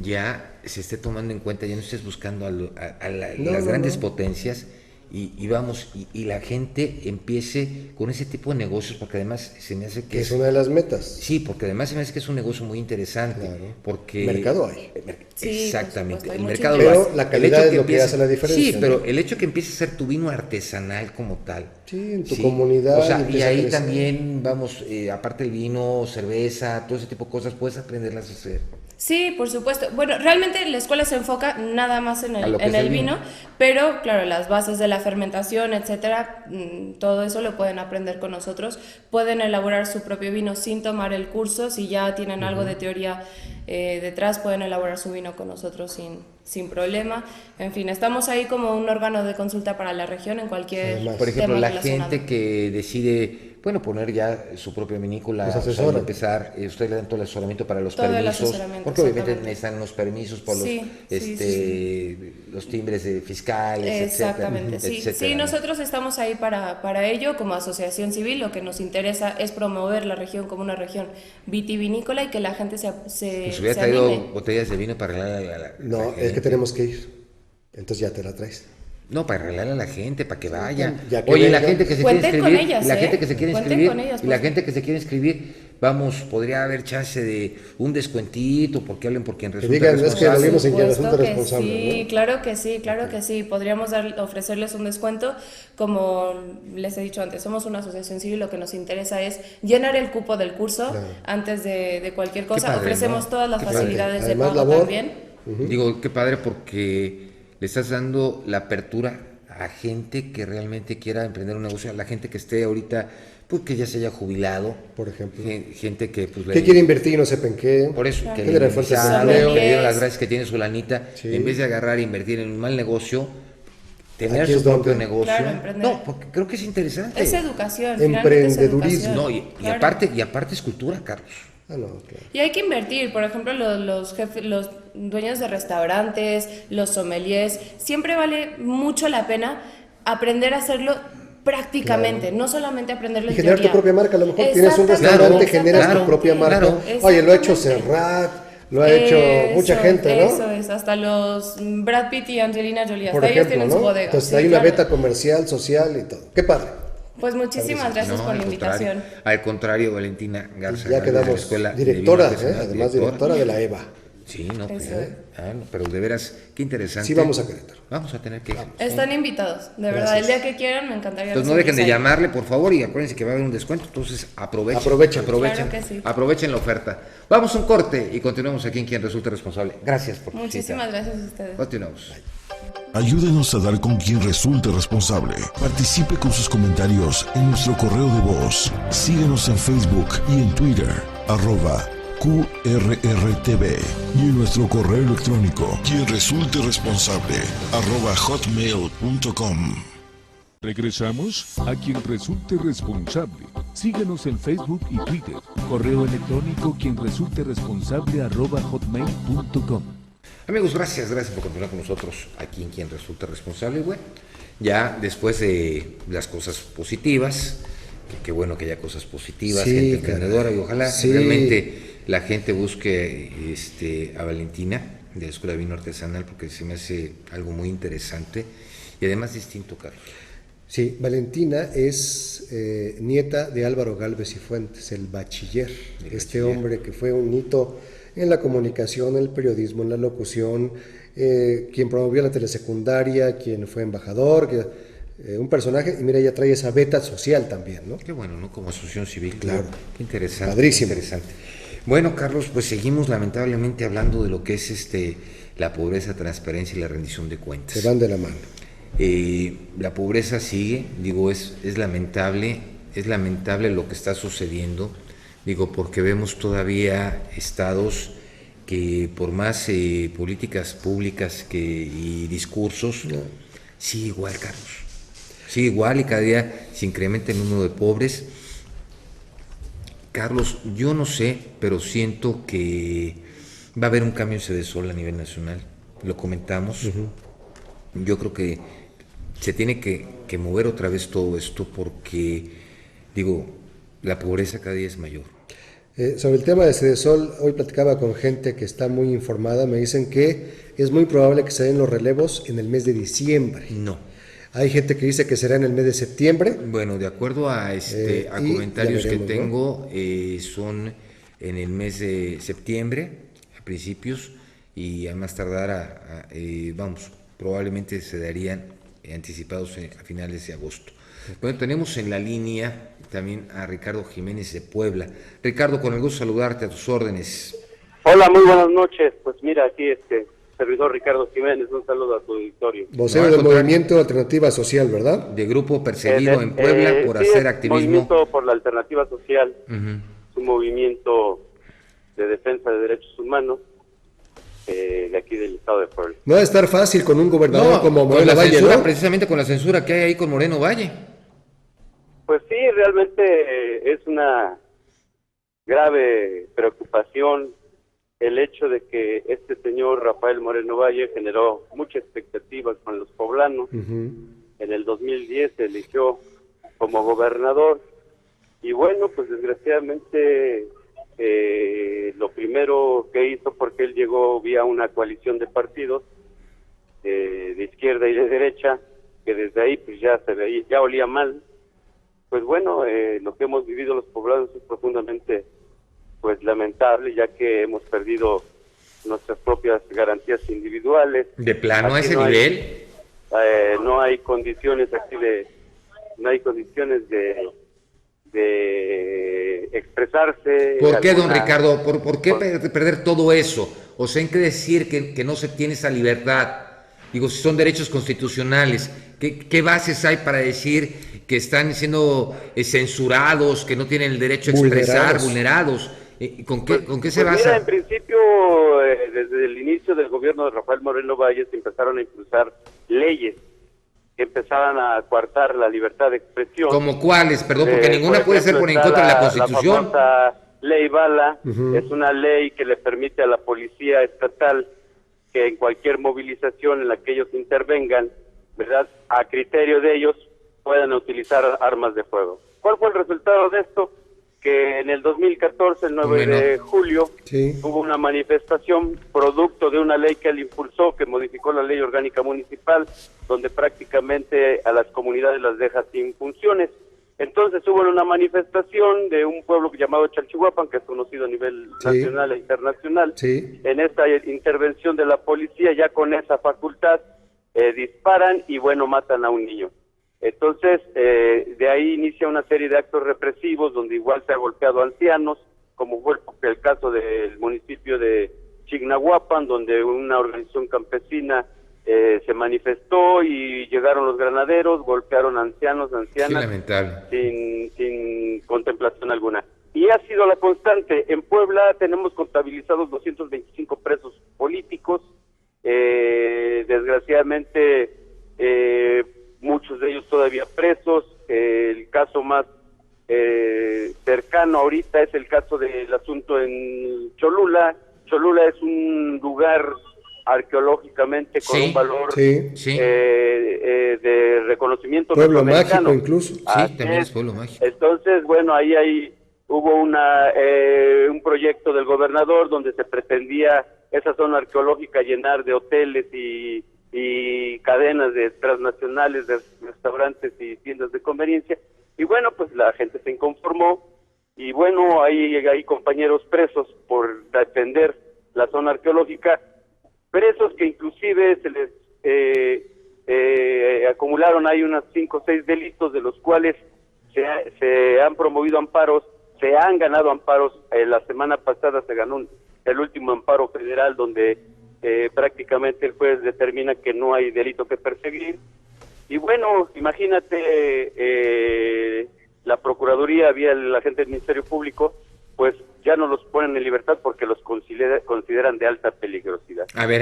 ya se esté tomando en cuenta, ya no estés buscando las grandes potencias y vamos, y la gente empiece con ese tipo de negocios, porque además se me hace que es una de las metas. Sí, porque además se me hace que es un negocio muy interesante. Claro. Porque mercado hay. Sí, exactamente, supuesto, el mercado pero lo hay. la calidad es lo que hace la diferencia. Sí, pero el hecho que empieces a hacer tu vino artesanal como tal. Sí, en tu comunidad. O sea, y ahí también, vamos, aparte del vino, cerveza, todo ese tipo de cosas, puedes aprenderlas a hacer. Sí, por supuesto. Bueno, realmente la escuela se enfoca nada más en el vino, pero claro, las bases de la fermentación, etcétera, todo eso lo pueden aprender con nosotros. Pueden elaborar su propio vino sin tomar el curso. Si ya tienen algo de teoría detrás, pueden elaborar su vino con nosotros sin problema. En fin, estamos ahí como un órgano de consulta para la región en cualquier tema. Por ejemplo, la gente que decide, bueno, poner ya su propia vinícola, empezar, ustedes le dan todo el asesoramiento para los permisos, porque obviamente necesitan unos permisos por los timbres fiscales, exactamente, etcétera. Sí, nosotros estamos ahí para ello, como asociación civil. Lo que nos interesa es promover la región como una región vitivinícola y que la gente se hubiera traído botellas de vino para regalarle a la No, es que tenemos que ir, entonces ya te la traes. No, para regalarle a la gente, para que vaya. Oye, la gente que se quiere inscribir, la gente que se quiere inscribir, vamos, podría haber chance de un descuentito, porque hablen por quien resulta responsable. Es que lo vimos en quien resulta responsable. Sí, ¿no? claro que sí. Podríamos ofrecerles un descuento. Como les he dicho antes, somos una asociación civil, lo que nos interesa es llenar el cupo del curso antes de cualquier cosa. Padre, ofrecemos todas las facilidades de además, pago también. Digo, qué padre, porque le estás dando la apertura a gente que realmente quiera emprender un negocio, a la gente que esté ahorita, pues que ya se haya jubilado, por ejemplo, gente que pues que quiere invertir y no sepan qué, por eso, que le dieron las gracias que tiene su lanita, en vez de agarrar e invertir en un mal negocio, tener su propio negocio. No, porque creo que es interesante. Es educación, emprendedurismo. No, y aparte es cultura, Carlos. Claro. Y hay que invertir, por ejemplo, los dueños de restaurantes, los sommeliers, siempre vale mucho la pena aprender a hacerlo prácticamente, no solamente aprenderlo en generar teoría. tu propia marca, a lo mejor tienes un restaurante, generas tu propia marca. Oye, lo ha hecho Serrat, lo ha hecho mucha gente, ¿no? Eso es, hasta los Brad Pitt y Angelina Jolie, por hasta ejemplo, ellos tienen su bodega. Entonces hay una beta comercial, social y todo. Qué padre. Pues muchísimas gracias por la invitación. Al contrario, Valentina Garza. Ya quedamos directora, además directora de la EVA. Sí, no, pues, pero de veras, qué interesante. Sí, vamos a Querétaro. Vamos a tener que ir. Están invitados, de verdad, el día que quieran me encantaría. Entonces no dejen de llamarle, por favor, y acuérdense que va a haber un descuento, entonces aprovechen. Claro que sí. Aprovechen la oferta. Vamos a un corte y continuamos aquí en Quien Resulte Responsable. Gracias por Muchísimas gracias a ustedes. Continuamos. Ayúdenos a dar con quien resulte responsable. Participe con sus comentarios en nuestro correo de voz. Síguenos en Facebook y en Twitter, @QRRTV, y en nuestro correo electrónico, quien resulte responsable, @hotmail.com. Regresamos a Quien Resulte Responsable. Síguenos en Facebook y Twitter. Correo electrónico @hotmail.com. Amigos, gracias por continuar con nosotros aquí en Quien Resulta Responsable. Bueno, ya después de las cosas positivas, que bueno que haya cosas positivas, sí, gente emprendedora, y ojalá realmente la gente busque a Valentina de la Escuela de Vino Artesanal, porque se me hace algo muy interesante y además distinto, Carlos. Sí, Valentina es nieta de Álvaro Gálvez y Fuentes, el bachiller, hombre que fue un hito en la comunicación, en el periodismo, en la locución, quien promovió la telesecundaria, quien fue embajador, un personaje, y mira, ella trae esa beta social también, ¿no? Qué bueno, ¿no? Como asociación civil. Claro. Qué interesante. Padrísimo. Interesante. Bueno, Carlos, pues seguimos lamentablemente hablando de lo que es la pobreza, transparencia y la rendición de cuentas. Se van de la mano. La pobreza sigue, digo, es lamentable lo que está sucediendo, digo, porque vemos todavía estados que por más políticas públicas y discursos, sigue igual, Carlos, sigue igual, y cada día se incrementa el número de pobres. Carlos, yo no sé, pero siento que va a haber un cambio en Sedesol a nivel nacional, lo comentamos. Yo creo que se tiene que mover otra vez todo esto, porque, digo, la pobreza cada día es mayor. Sobre el tema de Sedesol, hoy platicaba con gente que está muy informada, me dicen que es muy probable que se den los relevos en el mes de diciembre. No. Hay gente que dice que será en el mes de septiembre. Bueno, de acuerdo a comentarios veremos, que tengo, ¿no? Son en el mes de septiembre, a principios, y a más tardar, probablemente se darían anticipados a finales de agosto. Bueno, tenemos en la línea también a Ricardo Jiménez de Puebla. Ricardo, con el gusto de saludarte, a tus órdenes. Hola, muy buenas noches. Pues mira, aquí servidor Ricardo Jiménez, un saludo a tu auditorio. Vocero del Movimiento Alternativa Social, ¿verdad? De grupo perseguido en Puebla por hacer activismo. Movimiento por la Alternativa Social, es un movimiento de defensa de derechos humanos de aquí del estado de Puebla. No va a estar fácil con un gobernador como Moreno Valle, censura, ¿no? Precisamente con la censura que hay ahí con Moreno Valle. Pues sí, realmente es una grave preocupación el hecho de que este señor Rafael Moreno Valle generó mucha expectativa con los poblanos. En el 2010 se eligió como gobernador y bueno, pues desgraciadamente lo primero que hizo, porque él llegó vía una coalición de partidos de izquierda y de derecha, que desde ahí pues ya se veía, ya olía mal. Pues bueno, lo que hemos vivido los poblanos es profundamente pues lamentable, ya que hemos perdido nuestras propias garantías individuales. ¿De plano a ese nivel? No hay condiciones aquí no hay condiciones de expresarse. ¿Por qué, don Ricardo? ¿Por qué perder todo eso? O sea, ¿en qué decir que no se tiene esa libertad? Digo, si son derechos constitucionales, ¿qué bases hay para decir que están siendo censurados, que no tienen el derecho a expresar, vulnerados? ¿Con qué se basa? Mira, en principio, desde el inicio del gobierno de Rafael Moreno Valle se empezaron a impulsar leyes que empezaban a coartar la libertad de expresión. ¿Como cuáles? Perdón, porque ninguna puede ser por en contra de la Constitución. La famosa ley Bala es una ley que le permite a la policía estatal que en cualquier movilización en la que ellos intervengan, ¿verdad?, a criterio de ellos, puedan utilizar armas de fuego. ¿Cuál fue el resultado de esto? Que en el 2014, el 9 de julio, hubo una manifestación producto de una ley que él impulsó, que modificó la ley orgánica municipal, donde prácticamente a las comunidades las deja sin funciones. Entonces hubo una manifestación de un pueblo llamado Chalchihuapan, que es conocido a nivel nacional e internacional. En esta intervención de la policía, ya con esa facultad, disparan y bueno, matan a un niño. Entonces, de ahí inicia una serie de actos represivos donde igual se ha golpeado a ancianos, como fue el caso del municipio de Chignahuapan, donde una organización campesina se manifestó y llegaron los granaderos, golpearon a ancianas, sin contemplación alguna. Y ha sido la constante. En Puebla tenemos contabilizados 225 presos políticos, desgraciadamente muchos de ellos todavía presos. El caso más cercano ahorita es el caso del asunto en Cholula. Cholula es un lugar arqueológicamente con un valor de reconocimiento pueblo mágico incluso. También es pueblo mágico. Entonces, bueno, ahí hubo un proyecto del gobernador donde se pretendía esa zona arqueológica llenar de hoteles y cadenas de transnacionales de restaurantes y tiendas de conveniencia, y bueno, pues la gente se inconformó, y bueno, hay compañeros presos por defender la zona arqueológica, presos que inclusive se les acumularon ahí unos 5 o 6 delitos, de los cuales se han promovido amparos, se han ganado amparos. La semana pasada se ganó el último amparo federal, donde prácticamente el juez determina que no hay delito que perseguir. Y bueno, imagínate, la Procuraduría, vía el agente del Ministerio Público, pues ya no los ponen en libertad porque los consideran de alta peligrosidad. A ver,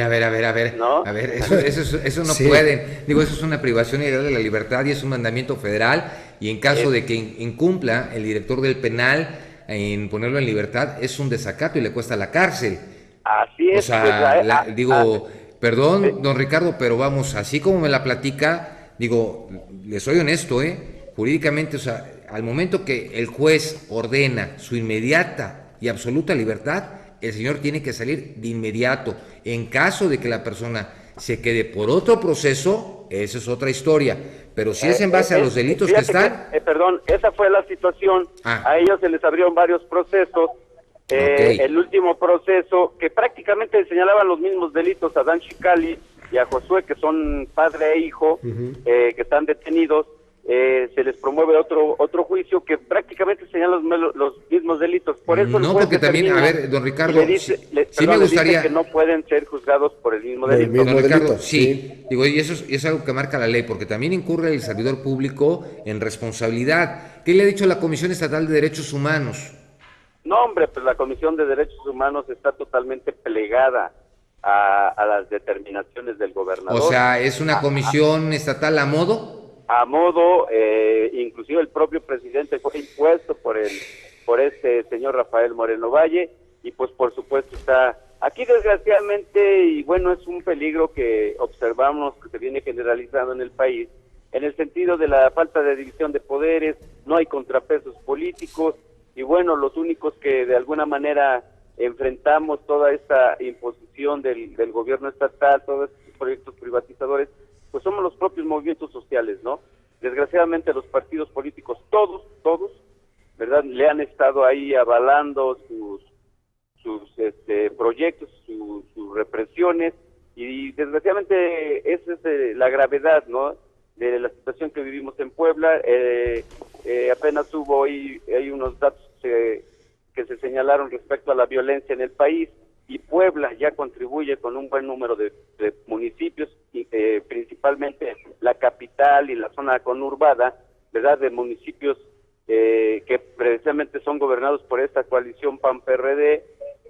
¿no? A ver, eso no pueden. Digo, eso es una privación ilegal de la libertad y es un mandamiento federal, y en caso de que incumpla el director del penal en ponerlo en libertad, es un desacato y le cuesta la cárcel. Así es. O sea, perdón, don Ricardo, pero vamos, así como me la platica, digo, le soy honesto, jurídicamente, o sea, al momento que el juez ordena su inmediata y absoluta libertad, el señor tiene que salir de inmediato. En caso de que la persona se quede por otro proceso, esa es otra historia. Pero si es en base a los delitos que están... perdón, esa fue la situación. A ellos se les abrieron varios procesos. El último proceso, que prácticamente señalaban los mismos delitos a Dan Chicali y a Josué, que son padre e hijo, que están detenidos. Se les promueve otro juicio que prácticamente señala los mismos delitos. Por eso no, porque también, a ver, don Ricardo, sí me gustaría que no pueden ser juzgados por el mismo delito. Don Ricardo, sí, digo, y eso es algo que marca la ley, porque también incurre el servidor público en responsabilidad. ¿Qué le ha dicho la Comisión Estatal de Derechos Humanos? No, hombre, pues la Comisión de Derechos Humanos está totalmente plegada a las determinaciones del gobernador. O sea, ¿es una comisión estatal a modo? A modo, inclusive el propio presidente fue impuesto por este señor Rafael Moreno Valle, y pues por supuesto está aquí, desgraciadamente, y bueno, es un peligro que observamos que se viene generalizando en el país, en el sentido de la falta de división de poderes, no hay contrapesos políticos, y bueno, los únicos que de alguna manera enfrentamos toda esta imposición del gobierno estatal, todos estos proyectos privatizadores, pues somos los propios movimientos sociales, ¿no? Desgraciadamente los partidos políticos, todos, ¿verdad?, le han estado ahí avalando sus proyectos, sus represiones, y desgraciadamente esa es la gravedad, ¿no?, de la situación que vivimos en Puebla. Apenas hubo hay unos datos que se señalaron respecto a la violencia en el país, y Puebla ya contribuye con un buen número de municipios, principalmente la capital y la zona conurbada, ¿verdad?, de municipios que precisamente son gobernados por esta coalición PAN-PRD,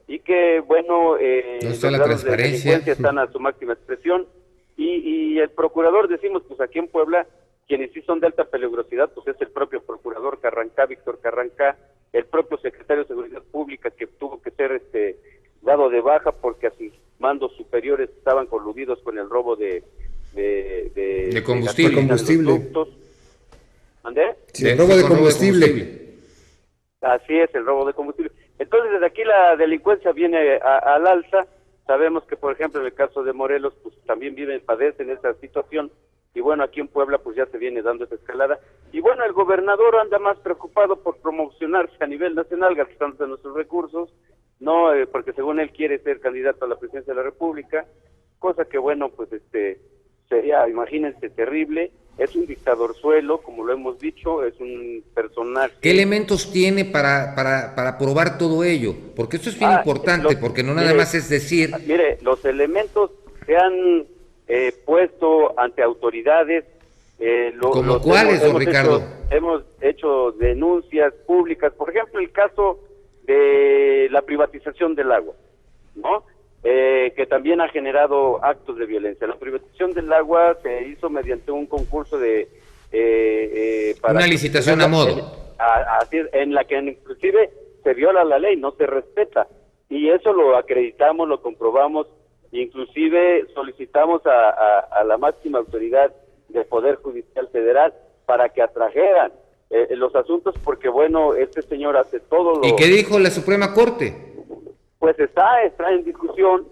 y que, bueno, los grados de delincuencia están a su máxima expresión, y el procurador, decimos, pues aquí en Puebla, quienes sí son de alta peligrosidad, pues es el propio procurador Carrancá, Víctor Carrancá, el propio secretario de Seguridad Pública, que tuvo que ser dado de baja porque a sus mandos superiores estaban coludidos con el robo de combustible. ¿Mandé? Sí, el robo de combustible. Así es, el robo de combustible. Entonces, desde aquí la delincuencia viene al alza. Sabemos que, por ejemplo, en el caso de Morelos, pues también padecen esa situación, y bueno, aquí en Puebla pues ya se viene dando esa escalada, y bueno, el gobernador anda más preocupado por promocionarse a nivel nacional, gastándose nuestros recursos, no, porque según él quiere ser candidato a la presidencia de la República, cosa que bueno, pues sería, imagínense, terrible. Es un dictadorzuelo, como lo hemos dicho, es un personaje. ¿Qué elementos tiene para probar todo ello? Porque esto es bien importante, porque no nada más es decir... Mire, los elementos se han puesto ante autoridades. ¿Como cuáles, don Ricardo? Hemos hecho denuncias públicas, por ejemplo, el caso de la privatización del agua, ¿no? Que también ha generado actos de violencia. La privatización del agua se hizo mediante un concurso para una licitación a modo. En la que inclusive se viola la ley, no se respeta. Y eso lo acreditamos, lo comprobamos, inclusive solicitamos a la máxima autoridad del Poder Judicial Federal para que atrajeran los asuntos, porque bueno, este señor hace todo lo... ¿Y qué dijo la Suprema Corte? Pues está en discusión,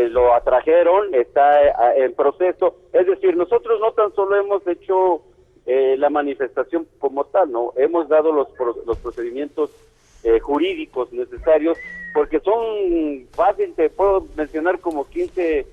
lo atrajeron, está en proceso. Es decir, nosotros no tan solo hemos hecho la manifestación como tal, no, hemos dado los procedimientos jurídicos necesarios, porque son fáciles, te puedo mencionar como 15,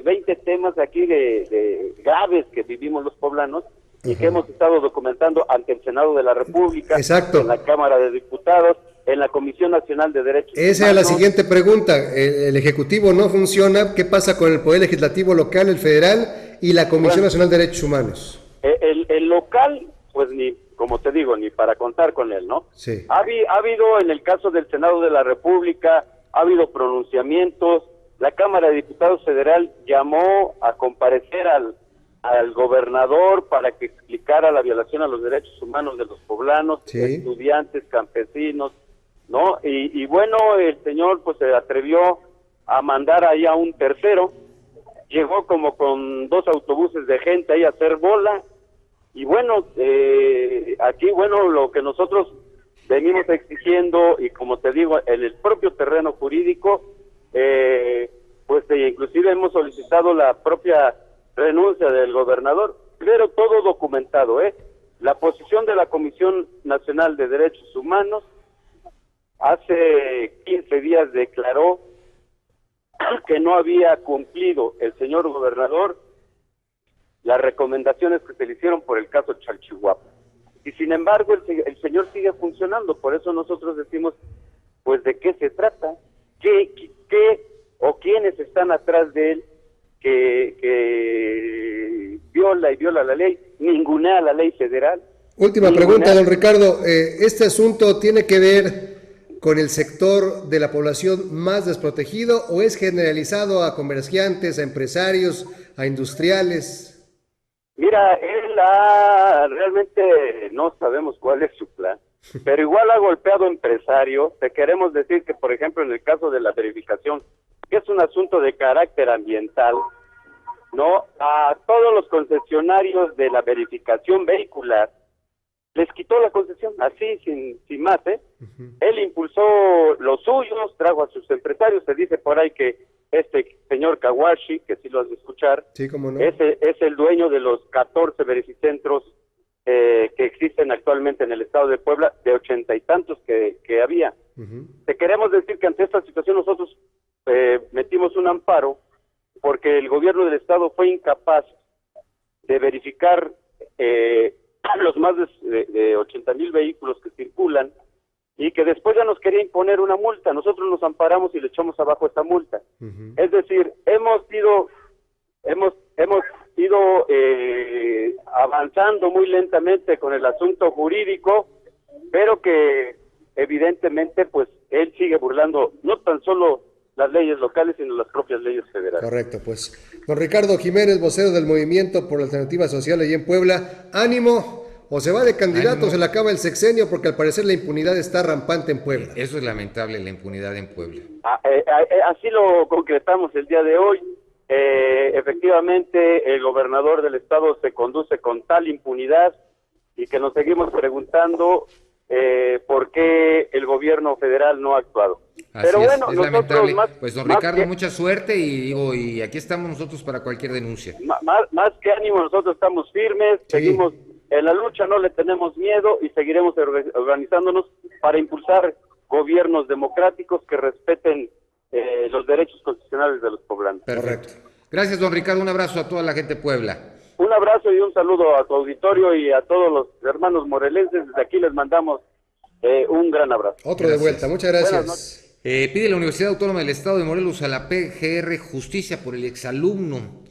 20 temas aquí de graves que vivimos los poblanos y que hemos estado documentando ante el Senado de la República, Exacto, en la Cámara de Diputados, en la Comisión Nacional de Derechos Humanos. Esa es la siguiente pregunta. El Ejecutivo no funciona. ¿Qué pasa con el Poder Legislativo local, el federal y la Comisión Nacional de Derechos Humanos? El local, pues como te digo, ni para contar con él, ¿no? Sí. Ha habido, en el caso del Senado de la República, ha habido pronunciamientos. La Cámara de Diputados Federal llamó a comparecer al gobernador para que explicara la violación a los derechos humanos de los poblanos, estudiantes, campesinos, ¿no? Y bueno, el señor pues se atrevió a mandar ahí a un tercero, llegó como con 2 autobuses de gente ahí a hacer bola, y bueno, aquí bueno, lo que nosotros venimos exigiendo, y como te digo, en el propio terreno jurídico, pues inclusive hemos solicitado la propia renuncia del gobernador, pero todo documentado, la posición de la Comisión Nacional de Derechos Humanos hace 15 días declaró que no había cumplido el señor gobernador las recomendaciones que se le hicieron por el caso Chalchihuapa. Y sin embargo el señor sigue funcionando, por eso nosotros decimos, pues ¿de qué se trata? ¿Qué o quiénes están atrás de él que viola la ley, ningunea la ley federal? Última pregunta, don Ricardo. ¿Este asunto tiene que ver con el sector de la población más desprotegido o es generalizado a comerciantes, a empresarios, a industriales? Mira, él realmente no sabemos cuál es su plan, pero igual ha golpeado empresarios. Te queremos decir que, por ejemplo, en el caso de la verificación, que es un asunto de carácter ambiental, ¿no? A todos los concesionarios de la verificación vehicular les quitó la concesión, así, sin más, Él impulsó los suyos, trajo a sus empresarios. Se dice por ahí que este señor Kawashi, que sí lo has de escuchar, sí, cómo no, es el dueño de los 14 verificentros que existen actualmente en el estado de Puebla, de 80 y tantos que había. Te queremos decir que ante esta situación nosotros metimos un amparo porque el gobierno del estado fue incapaz de verificar los más de 80,000 vehículos que circulan y que después ya nos quería imponer una multa. Nosotros nos amparamos y le echamos abajo esta multa. Es decir, hemos ido avanzando muy lentamente con el asunto jurídico, pero que evidentemente pues él sigue burlando no tan solo las leyes locales, sino las propias leyes federales. Correcto, pues. Don Ricardo Jiménez, vocero del Movimiento por la Alternativa Social allí en Puebla, ánimo, o se va de candidato o se le acaba el sexenio, porque al parecer la impunidad está rampante en Puebla. Eso es lamentable, la impunidad en Puebla. Así lo concretamos el día de hoy. Efectivamente, el gobernador del estado se conduce con tal impunidad y que nos seguimos preguntando por qué el gobierno federal no ha actuado. Pero bueno, es lamentable. Pues don Ricardo, mucha suerte y aquí estamos nosotros para cualquier denuncia. Más que ánimo, nosotros estamos firmes, seguimos en la lucha, no le tenemos miedo y seguiremos organizándonos para impulsar gobiernos democráticos que respeten los derechos constitucionales de los poblanos. Perfecto. Gracias, don Ricardo. Un abrazo a toda la gente de Puebla. Un abrazo y un saludo a tu auditorio y a todos los hermanos morelenses. Desde aquí les mandamos un gran abrazo. Otro de vuelta, muchas gracias. Pide la Universidad Autónoma del Estado de Morelos a la PGR justicia por el exalumno.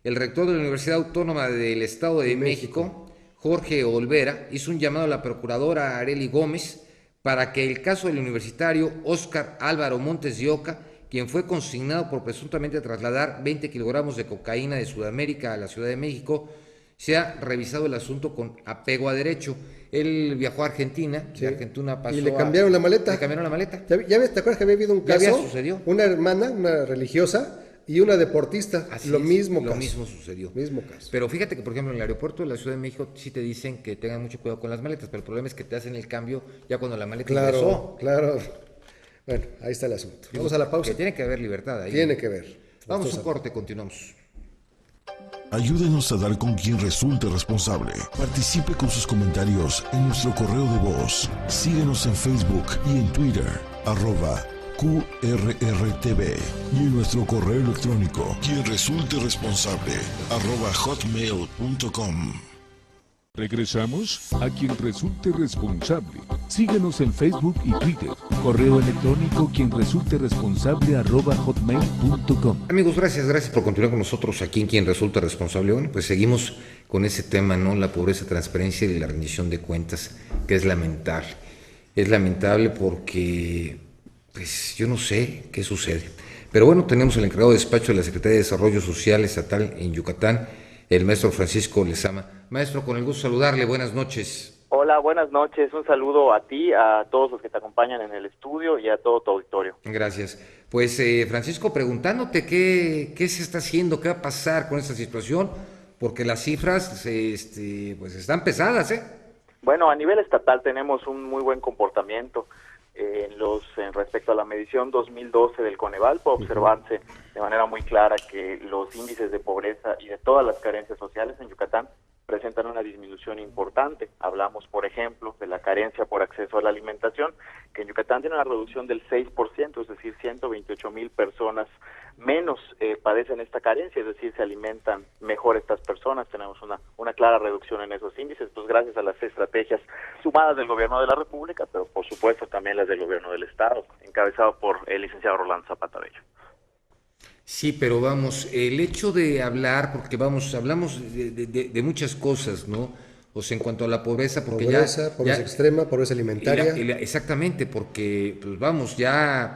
El rector de la Universidad Autónoma del Estado de México, Jorge Olvera, hizo un llamado a la procuradora Arely Gómez para que el caso del universitario Óscar Álvaro Montes de Oca, quien fue consignado por presuntamente trasladar 20 kilogramos de cocaína de Sudamérica a la Ciudad de México, sea revisado el asunto con apego a derecho. Él viajó a Argentina, de Argentina pasó y le cambiaron la maleta. Le cambiaron la maleta. ¿Ya ves, te acuerdas que había habido un caso? Ya sucedió. Una hermana, una religiosa y una deportista. Lo mismo sucedió. Mismo caso. Pero fíjate que, por ejemplo, en el aeropuerto de la Ciudad de México sí te dicen que tengan mucho cuidado con las maletas, pero el problema es que te hacen el cambio ya cuando la maleta ingresó. Claro. Bueno, ahí está el asunto. Vamos a la pausa. Que tiene que haber libertad ahí. Tiene que ver. Vamos a un corte, continuamos. Ayúdenos a dar con quien resulte responsable. Participe con sus comentarios en nuestro correo de voz. Síguenos en Facebook y en Twitter, @QRRTV. Y en nuestro correo electrónico, quien resulte responsable, @hotmail.com. Regresamos a quien resulte responsable. Síguenos en Facebook y Twitter. Correo electrónico quien resulte responsable @hotmail.com. Amigos, gracias por continuar con nosotros aquí en Quien Resulta Responsable. Bueno, pues seguimos con ese tema, ¿no? La pobreza, transparencia y la rendición de cuentas, que es lamentable. Es lamentable porque, pues, yo no sé qué sucede. Pero bueno, tenemos el encargado de despacho de la Secretaría de Desarrollo Social Estatal en Yucatán, el maestro Francisco Lezama. Maestro, con el gusto de saludarle, buenas noches. Hola, buenas noches, un saludo a ti, a todos los que te acompañan en el estudio y a todo tu auditorio. Gracias. Pues Francisco, preguntándote qué se está haciendo, qué va a pasar con esta situación, porque las cifras pues están pesadas, ¿eh? Bueno, a nivel estatal tenemos un muy buen comportamiento. Respecto a la medición 2012 del Coneval, puede observarse de manera muy clara que los índices de pobreza y de todas las carencias sociales en Yucatán presentan una disminución importante. Hablamos, por ejemplo, de la carencia por acceso a la alimentación, que en Yucatán tiene una reducción del 6%, es decir, 128,000 personas menos padecen esta carencia, es decir, se alimentan mejor estas personas. Tenemos una clara reducción en esos índices, pues gracias a las estrategias sumadas del Gobierno de la República, pero por supuesto también las del Gobierno del Estado, encabezado por el licenciado Rolando Zapata Bello. Sí, pero vamos, el hecho de hablar, porque hablamos de muchas cosas, ¿no? O sea, en cuanto a la pobreza, porque pobreza extrema, pobreza alimentaria. Exactamente, porque, pues vamos, ya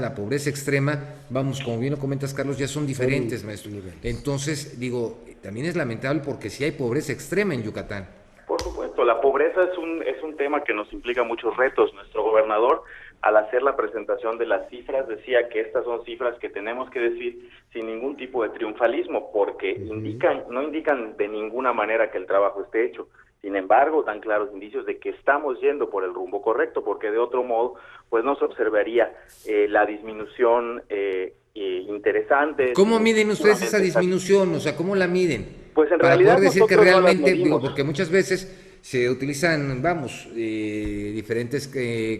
la pobreza extrema, vamos, como bien lo comentas, Carlos, ya son diferentes, maestro. Entonces, digo, también es lamentable porque sí hay pobreza extrema en Yucatán. Por supuesto, la pobreza es un tema que nos implica muchos retos. Nuestro gobernador, al hacer la presentación de las cifras, decía que estas son cifras que tenemos que decir sin ningún tipo de triunfalismo, porque no indican de ninguna manera que el trabajo esté hecho. Sin embargo, dan claros indicios de que estamos yendo por el rumbo correcto, porque de otro modo, pues no se observaría la disminución interesante. ¿Cómo miden ustedes esa disminución? O sea, ¿cómo la miden? Pues en para realidad poder decir que realmente, no porque muchas veces se utilizan, diferentes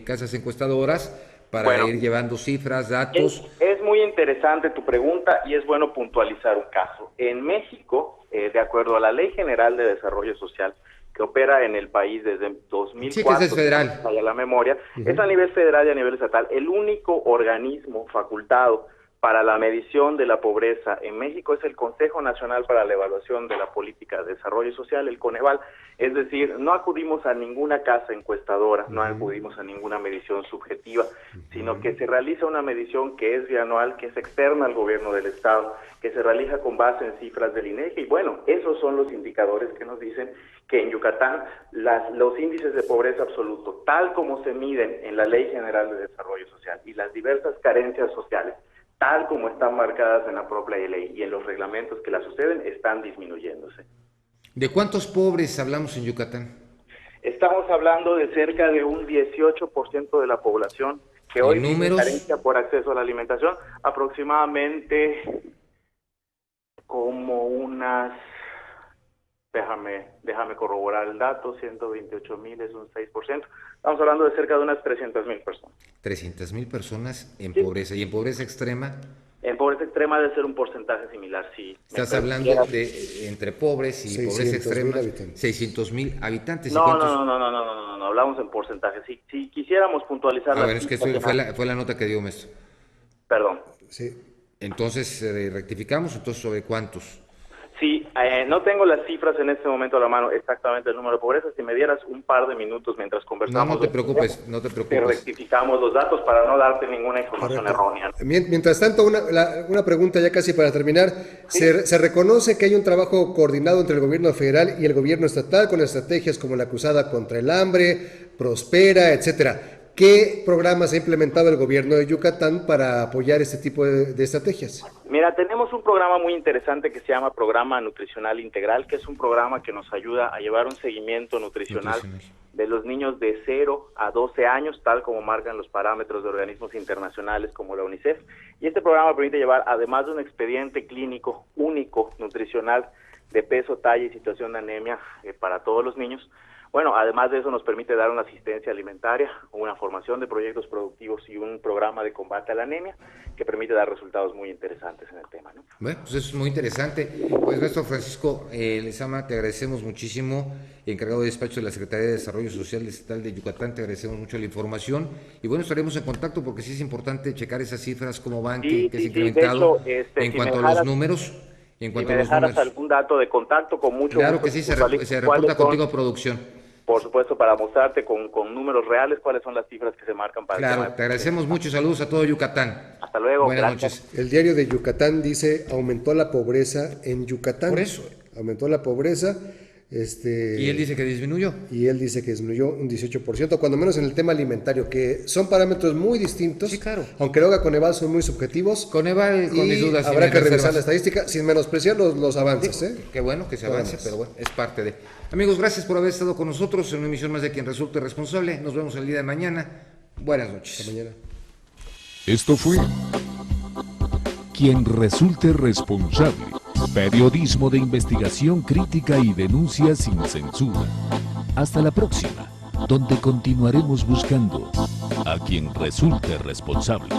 casas encuestadoras para ir llevando cifras, datos. Es muy interesante tu pregunta y es bueno puntualizar un caso. En México, de acuerdo a la Ley General de Desarrollo Social, que opera en el país desde 2004, sí, que es federal, a la memoria, es a nivel federal y a nivel estatal el único organismo facultado para la medición de la pobreza en México es el Consejo Nacional para la Evaluación de la Política de Desarrollo Social, el Coneval. Es decir, no acudimos a ninguna casa encuestadora, no acudimos a ninguna medición subjetiva, sino que se realiza una medición que es bianual, que es externa al gobierno del Estado, que se realiza con base en cifras del INEGI. Y bueno, esos son los indicadores que nos dicen que en Yucatán los índices de pobreza absoluto, tal como se miden en la Ley General de Desarrollo Social y las diversas carencias sociales, tal como están marcadas en la propia ley y en los reglamentos que la suceden, están disminuyéndose. ¿De cuántos pobres hablamos en Yucatán? Estamos hablando de cerca de un 18% de la población que hoy tienen carencia por acceso a la alimentación, aproximadamente como unas, déjame corroborar el dato, 128,000 es un 6%. Estamos hablando de cerca de unas 300,000 personas. 300,000 personas en pobreza. ¿Y en pobreza extrema? En pobreza extrema debe ser un porcentaje similar, sí. Estás hablando de entre pobres y pobreza extrema, 600,000 habitantes. No, hablamos en porcentaje. Si quisiéramos puntualizar... es que fue la nota que dio Maestro. Perdón. Sí. Entonces, rectificamos, entonces, ¿sobre cuántos? Sí, no tengo las cifras en este momento a la mano, exactamente el número de pobreza. Si me dieras un par de minutos mientras conversamos... No te preocupes. Te rectificamos los datos para no darte ninguna información errónea. Mientras tanto, una pregunta ya casi para terminar. ¿Sí? ¿Se reconoce que hay un trabajo coordinado entre el gobierno federal y el gobierno estatal con estrategias como la Cruzada contra el Hambre, Prospera, etcétera? ¿Qué programas ha implementado el gobierno de Yucatán para apoyar este tipo de estrategias? Mira, tenemos un programa muy interesante que se llama Programa Nutricional Integral, que es un programa que nos ayuda a llevar un seguimiento nutricional de los niños de 0 a 12 años, tal como marcan los parámetros de organismos internacionales como la UNICEF. Y este programa permite llevar, además de un expediente clínico único nutricional de peso, talla y situación de anemia para todos los niños, bueno, además de eso nos permite dar una asistencia alimentaria, una formación de proyectos productivos y un programa de combate a la anemia que permite dar resultados muy interesantes en el tema, ¿no? Bueno, pues eso es muy interesante. Pues nuestro Francisco Lezama, te agradecemos muchísimo, encargado de despacho de la Secretaría de Desarrollo Social Estatal de Yucatán, te agradecemos mucho la información y bueno, estaremos en contacto porque sí es importante checar esas cifras, cómo van, qué se ha incrementado en cuanto a los números. En cuanto si me dejaras algún dato de contacto, con mucho gusto. Claro que sí, se reporta contigo a producción. Por supuesto, para mostrarte con números reales cuáles son las cifras que se marcan para Claro, te agradecemos mucho. Saludos a todo Yucatán. Hasta luego. Buenas noches. El diario de Yucatán dice, aumentó la pobreza en Yucatán. Por eso. Aumentó la pobreza. Y él dice que disminuyó. Y él dice que disminuyó un 18%, cuando menos en el tema alimentario, que son parámetros muy distintos. Sí, claro. Aunque luego Coneval son muy subjetivos. Coneval, con mis dudas. Habrá que revisar la estadística sin menospreciar los avances. Qué bueno que se avance, pero bueno, es parte de... Amigos, gracias por haber estado con nosotros en una emisión más de Quien Resulte Responsable. Nos vemos el día de mañana. Buenas noches. Hasta mañana. Esto fue Quien Resulte Responsable. Periodismo de investigación crítica y denuncia sin censura. Hasta la próxima, donde continuaremos buscando a quien resulte responsable.